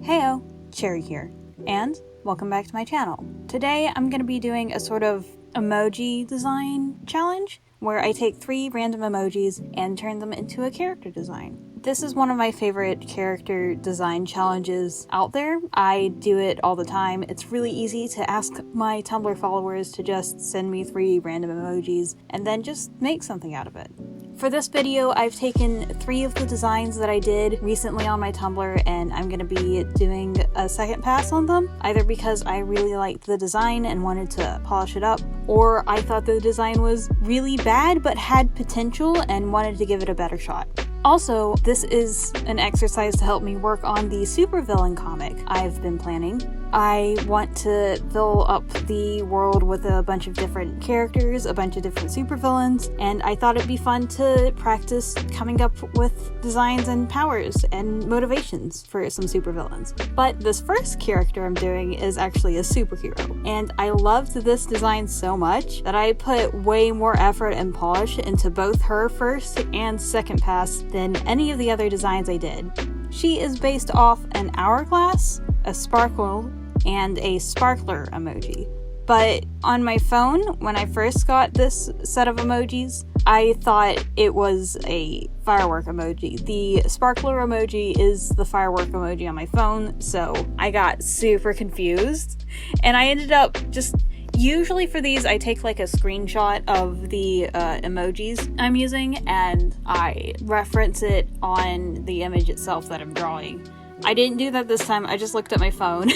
Heyo, Cherry here, and welcome back to my channel. Today I'm going to be doing a sort of emoji design challenge where I take 3 random emojis and turn them into a character design. This is one of my favorite character design challenges out there. I do it all the time. It's really easy to ask my Tumblr followers to just send me 3 random emojis and then just make something out of it. For this video, I've taken 3 of the designs that I did recently on my Tumblr, and I'm going to be doing a second pass on them, either because I really liked the design and wanted to polish it up, or I thought the design was really bad but had potential and wanted to give it a better shot. Also, this is an exercise to help me work on the supervillain comic I've been planning. I want to fill up the world with a bunch of different characters, a bunch of different supervillains, and I thought it'd be fun to practice coming up with designs and powers and motivations for some supervillains. But this first character I'm doing is actually a superhero, and I loved this design so much that I put way more effort and polish into both her first and second pass than any of the other designs I did. She is based off an hourglass, a sparkle, and a sparkler emoji. But on my phone, when I first got this set of emojis, I thought it was a firework emoji. The sparkler emoji is the firework emoji on my phone, so I got super confused. And I ended up just... Usually for these, I take like a screenshot of the emojis I'm using and I reference it on the image itself that I'm drawing. I didn't do that this time, I just looked at my phone.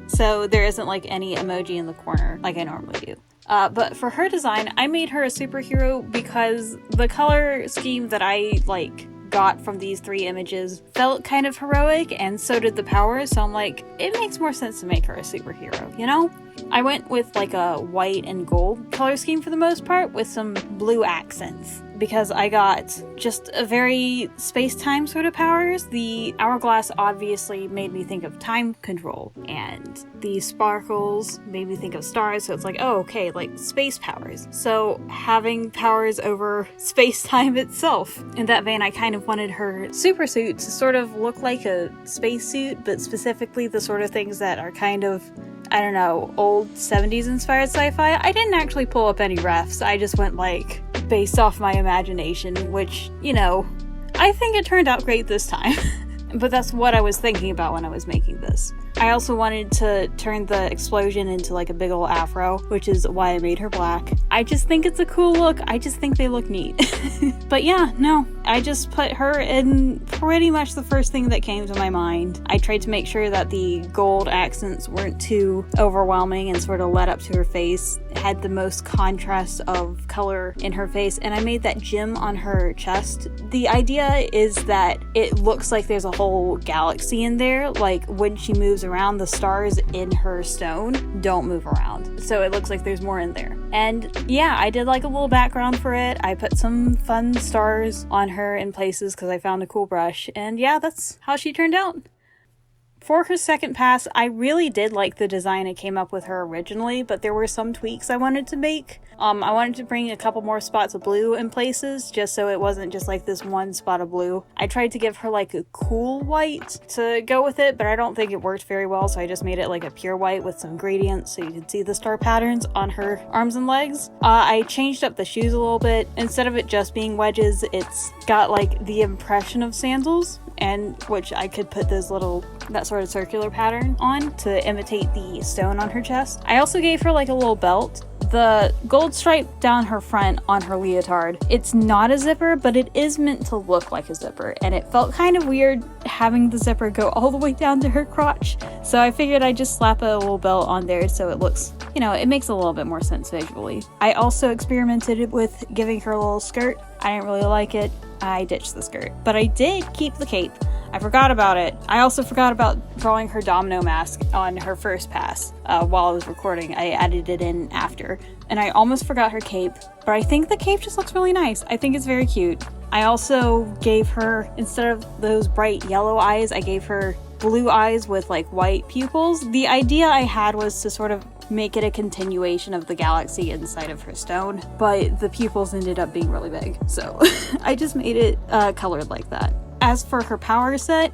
So there isn't like any emoji in the corner like I normally do. But for her design, I made her a superhero because the color scheme that I got from these 3 images felt kind of heroic, and so did the powers, so I'm like, it makes more sense to make her a superhero, you know? I went with like a white and gold color scheme for the most part with some blue accents because I got just a very space-time sort of powers. The hourglass obviously made me think of time control, and the sparkles made me think of stars, so it's like, oh, okay, like space powers. So having powers over space-time itself. In that vein, I kind of wanted her super suit to sort of look like a spacesuit, but specifically the sort of things that are kind of, I don't know, old 70s inspired sci-fi. I didn't actually pull up any refs, I just went like based off my imagination, which, you know, I think it turned out great this time. But that's what I was thinking about when I was making this. I also wanted to turn the explosion into like a big ol' afro, which is why I made her black. I just think it's a cool look. I just think they look neat. But yeah, no, I just put her in pretty much the first thing that came to my mind. I tried to make sure that the gold accents weren't too overwhelming and sort of led up to her face. It had the most contrast of color in her face, and I made that gem on her chest. The idea is that it looks like there's a whole galaxy in there, like when she moves around, the stars in her stone don't move around, so it looks like there's more in there. And yeah, I did like a little background for it. I put some fun stars on her in places because I found a cool brush, and yeah, that's how she turned out. For her second pass, I really did like the design I came up with her originally, but there were some tweaks I wanted to make. I wanted to bring a couple more spots of blue in places, just so it wasn't just like this one spot of blue. I tried to give her like a cool white to go with it, but I don't think it worked very well, so I just made it like a pure white with some gradients so you could see the star patterns on her arms and legs. I changed up the shoes a little bit. Instead of it just being wedges, it's got like the impression of sandals, and which I could put that sort of circular pattern on to imitate the stone on her chest. I also gave her like a little belt. The gold stripe down her front on her leotard, it's not a zipper, but it is meant to look like a zipper, and it felt kind of weird having the zipper go all the way down to her crotch, so I figured I'd just slap a little belt on there so it looks, you know, it makes a little bit more sense visually. I also experimented with giving her a little skirt. I didn't really like it. I ditched the skirt, but I did keep the cape. I forgot about it. I also forgot about drawing her domino mask on her first pass while I was recording. I added it in after, and I almost forgot her cape, but I think the cape just looks really nice. I think it's very cute. I also gave her, instead of those bright yellow eyes, I gave her blue eyes with like white pupils. The idea I had was to sort of make it a continuation of the galaxy inside of her stone, but the pupils ended up being really big, so I just made it colored like that. As for her power set,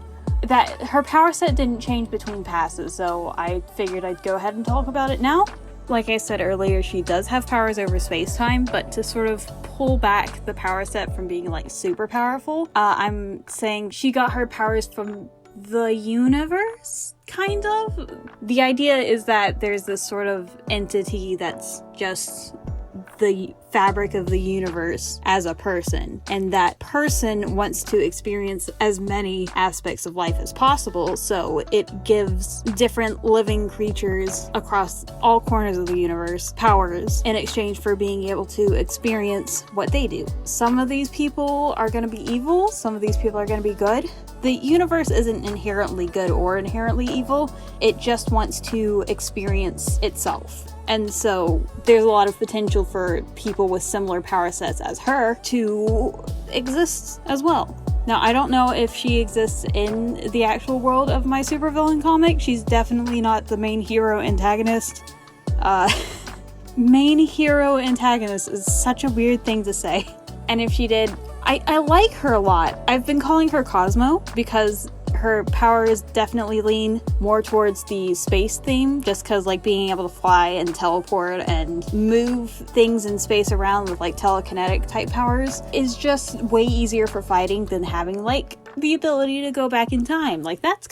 that her power set didn't change between passes, so I figured I'd go ahead and talk about it now. Like I said earlier, she does have powers over space-time, but to sort of pull back the power set from being like super powerful, I'm saying she got her powers from the universe, kind of. The idea is that there's this sort of entity that's just the fabric of the universe as a person, and that person wants to experience as many aspects of life as possible, so it gives different living creatures across all corners of the universe powers in exchange for being able to experience what they do. Some of these people are going to be evil, some of these people are going to be good. The universe isn't inherently good or inherently evil, it just wants to experience itself. And so there's a lot of potential for people with similar power sets as her to exist as well. Now, I don't know if she exists in the actual world of my supervillain comic. She's definitely not the main hero antagonist. Main hero antagonist is such a weird thing to say. And if she did, I like her a lot. I've been calling her Cosmo because her powers definitely lean more towards the space theme, just because like being able to fly and teleport and move things in space around with like telekinetic type powers is just way easier for fighting than having like the ability to go back in time. Like that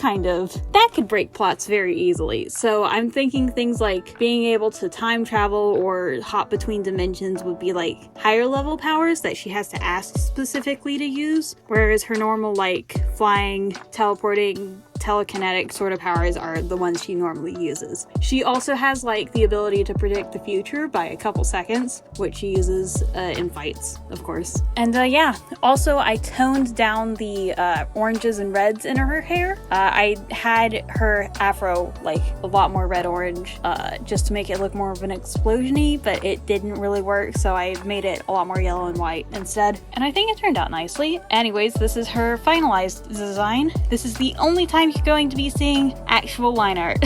could break plots very easily. So I'm thinking things like being able to time travel or hop between dimensions would be like higher level powers that she has to ask specifically to use, whereas her normal like flying, teleporting, telekinetic sort of powers are the ones she normally uses. She also has like the ability to predict the future by a couple seconds, which she uses in fights, of course. And yeah, also I toned down the oranges and reds in her hair. I had her afro like a lot more red-orange just to make it look more of an explosion-y, but it didn't really work, so I made it a lot more yellow and white instead. And I think it turned out nicely. Anyways, this is her finalized design. This is the only time you're going to be seeing actual line art.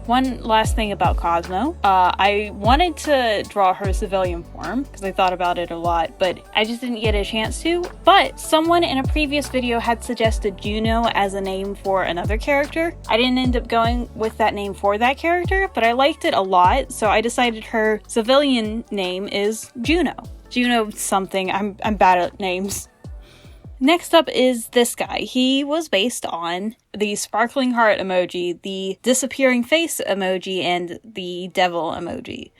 One last thing about Cosmo. I wanted to draw her civilian form because I thought about it a lot, but I just didn't get a chance to. But someone in a previous video had suggested Juno as a name for another character. I didn't end up going with that name for that character, but I liked it a lot, so I decided her civilian name is Juno. Juno something. I'm bad at names. Next up is this guy. He was based on the sparkling heart emoji, the disappearing face emoji, and the devil emoji.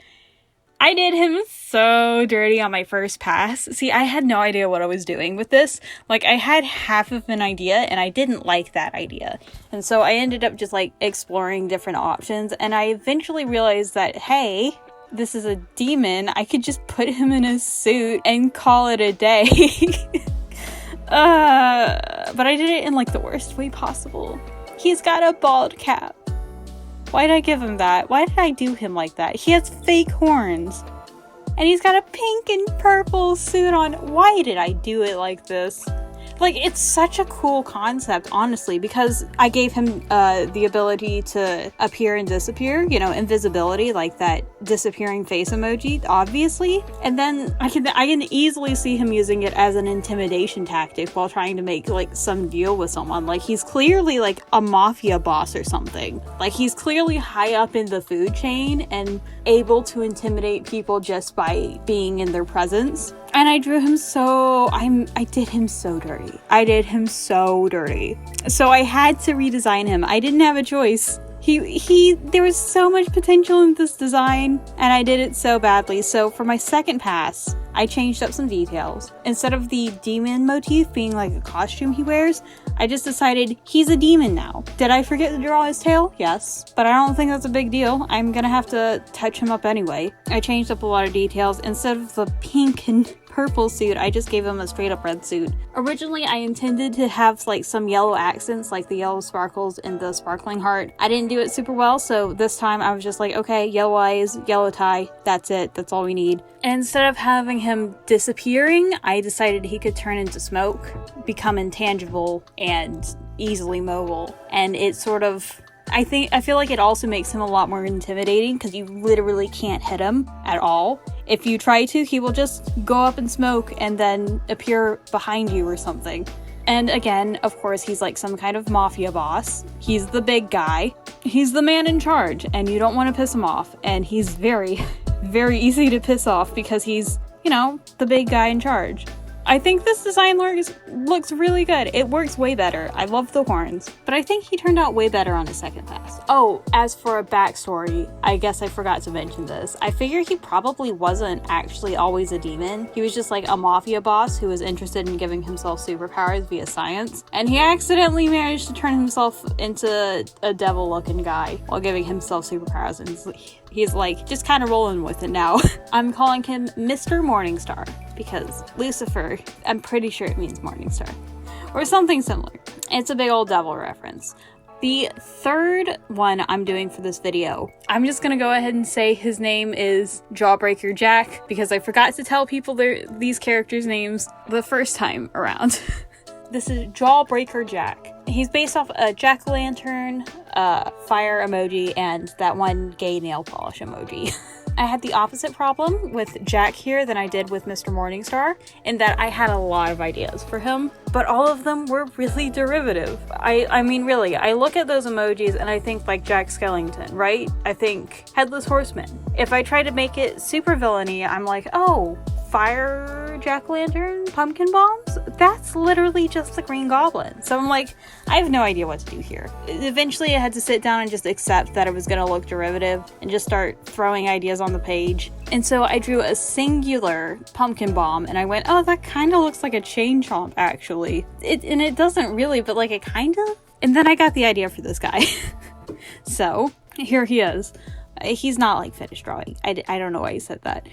I did him so dirty on my first pass. See, I had no idea what I was doing with this. Like, I had half of an idea, and I didn't like that idea. And so I ended up just, like, exploring different options, and I eventually realized that, hey, this is a demon. I could just put him in a suit and call it a day. But I did it in like the worst way possible. He's got a bald cap. Why did I give him that? Why did I do him like that? He has fake horns. And he's got a pink and purple suit on. Why did I do it like this? Like, it's such a cool concept, honestly, because I gave him the ability to appear and disappear, you know, invisibility, like that disappearing face emoji, obviously. And then I can easily see him using it as an intimidation tactic while trying to make, like, some deal with someone. Like, he's clearly, like, a mafia boss or something. Like, he's clearly high up in the food chain and able to intimidate people just by being in their presence. And I drew him I did him so dirty. I did him so dirty. So I had to redesign him. I didn't have a choice. There was so much potential in this design, and I did it so badly. So for my second pass, I changed up some details. Instead of the demon motif being like a costume he wears, I just decided he's a demon now. Did I forget to draw his tail? Yes, but I don't think that's a big deal. I'm gonna have to touch him up anyway. I changed up a lot of details. Instead of the pink and purple suit, I just gave him a straight up red suit. Originally, I intended to have like some yellow accents, like the yellow sparkles and the sparkling heart. I didn't do it super well, so this time I was just like, okay, yellow eyes, yellow tie, that's it, that's all we need. And instead of having him disappearing, I decided he could turn into smoke, become intangible, and easily mobile. And it sort of, I feel like it also makes him a lot more intimidating because you literally can't hit him at all. If you try to, he will just go up in smoke and then appear behind you or something. And again, of course, he's like some kind of mafia boss. He's the big guy. He's the man in charge, and you don't want to piss him off. And he's very, very easy to piss off because he's, you know, the big guy in charge. I think this design looks really good. It works way better. I love the horns, but I think he turned out way better on a second pass. Oh, as for a backstory, I guess I forgot to mention this. I figure he probably wasn't actually always a demon. He was just like a mafia boss who was interested in giving himself superpowers via science, and he accidentally managed to turn himself into a devil-looking guy while giving himself superpowers, and he's like just kind of rolling with it now. I'm calling him Mr. Morningstar because Lucifer, I'm pretty sure it means Morningstar or something similar. It's a big old devil reference. The third one I'm doing for this video, I'm just gonna go ahead and say his name is Jawbreaker Jack because I forgot to tell people these characters' names the first time around. This is Jawbreaker Jack. He's based off a jack-o'-lantern, fire emoji, and that one gay nail polish emoji. I had the opposite problem with Jack here than I did with Mr. Morningstar, in that I had a lot of ideas for him, but all of them were really derivative. I mean, really, I look at those emojis and I think like Jack Skellington, right? I think Headless Horseman. If I try to make it super villainy, I'm like, oh, fire jack-o'-lantern pumpkin bombs? That's literally just the Green Goblin. So I'm like, I have no idea what to do here. Eventually I had to sit down and just accept that it was gonna look derivative and just start throwing ideas on the page. And so I drew a singular pumpkin bomb and I went, oh, that kind of looks like a chain chomp actually. And it doesn't really, but like it kind of. And then I got the idea for this guy. So here he is. He's not like finished drawing. I don't know why he said that.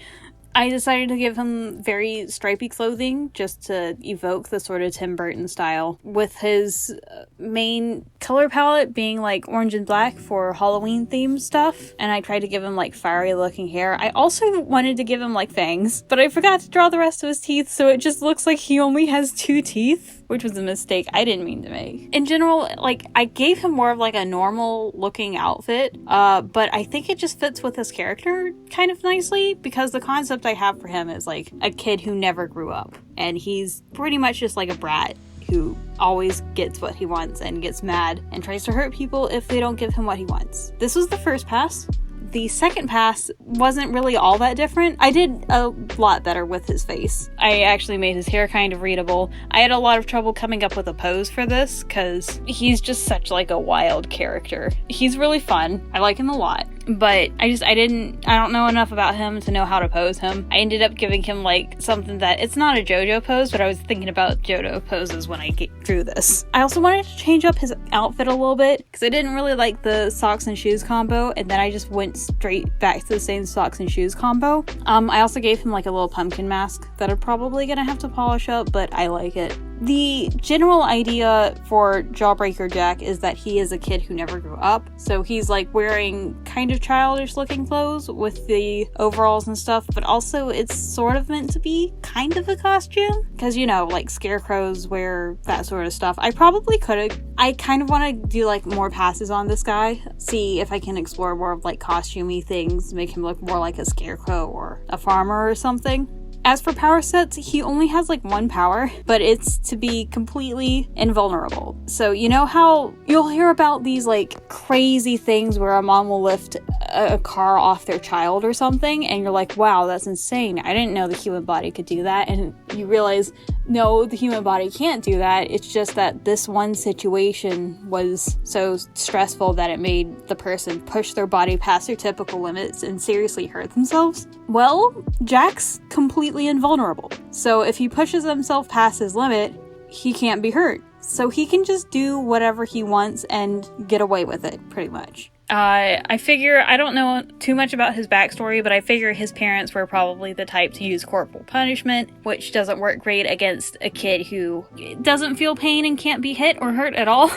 I decided to give him very stripy clothing just to evoke the sort of Tim Burton style, with his main color palette being like orange and black for Halloween themed stuff. And I tried to give him like fiery looking hair. I also wanted to give him like fangs, but I forgot to draw the rest of his teeth, so it just looks like he only has 2 teeth, which was a mistake I didn't mean to make. In general, like I gave him more of like a normal looking outfit, but I think it just fits with his character kind of nicely because the concept I have for him is like a kid who never grew up, and he's pretty much just like a brat who always gets what he wants and gets mad and tries to hurt people if they don't give him what he wants. This was the first pass. The second pass wasn't really all that different. I did a lot better with his face. I actually made his hair kind of readable. I had a lot of trouble coming up with a pose for this because he's just such like a wild character. He's really fun. I like him a lot. But I don't know enough about him to know how to pose him. I ended up giving him like something that, it's not a JoJo pose, but I was thinking about JoJo poses when I drew this. I also wanted to change up his outfit a little bit because I didn't really like the socks and shoes combo, and then I just went straight back to the same socks and shoes combo. I also gave him like a little pumpkin mask that I'm probably gonna have to polish up, but I like it. The general idea for Jawbreaker Jack is that he is a kid who never grew up. So he's like wearing kind of childish looking clothes with the overalls and stuff, but also it's sort of meant to be kind of a costume. Because, you know, like scarecrows wear that sort of stuff. I probably could have. I kind of want to do like more passes on this guy. See if I can explore more of like costumey things, make him look more like a scarecrow or a farmer or something. As for power sets, he only has like 1 power, but it's to be completely invulnerable. So you know how you'll hear about these like crazy things where a mom will lift a car off their child or something, and you're like, wow, that's insane. I didn't know the human body could do that. And you realize, no, the human body can't do that. It's just that this one situation was so stressful that it made the person push their body past their typical limits and seriously hurt themselves. Well, Jack's completely invulnerable. So if he pushes himself past his limit, he can't be hurt. So he can just do whatever he wants and get away with it, pretty much. I figure, I don't know too much about his backstory, but I figure his parents were probably the type to use corporal punishment, which doesn't work great against a kid who doesn't feel pain and can't be hit or hurt at all.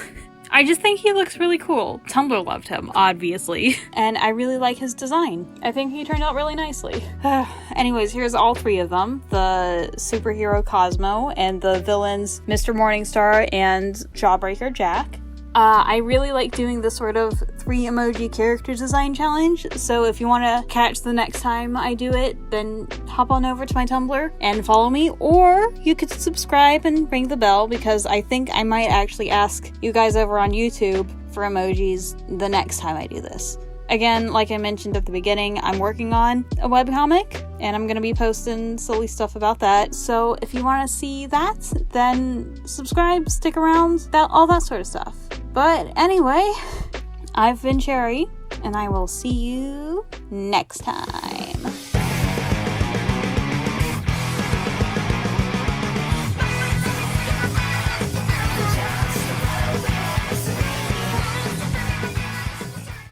I just think he looks really cool. Tumblr loved him, obviously. And I really like his design. I think he turned out really nicely. Anyways, here's all 3 of them. The superhero Cosmo and the villains Mr. Morningstar and Jawbreaker Jack. I really like doing this sort of 3 emoji character design challenge, so if you want to catch the next time I do it, then hop on over to my Tumblr and follow me, or you could subscribe and ring the bell, because I think I might actually ask you guys over on YouTube for emojis the next time I do this. Again, like I mentioned at the beginning, I'm working on a webcomic, and I'm going to be posting silly stuff about that. So if you want to see that, then subscribe, stick around, all that sort of stuff. But anyway, I've been Cherry, and I will see you next time.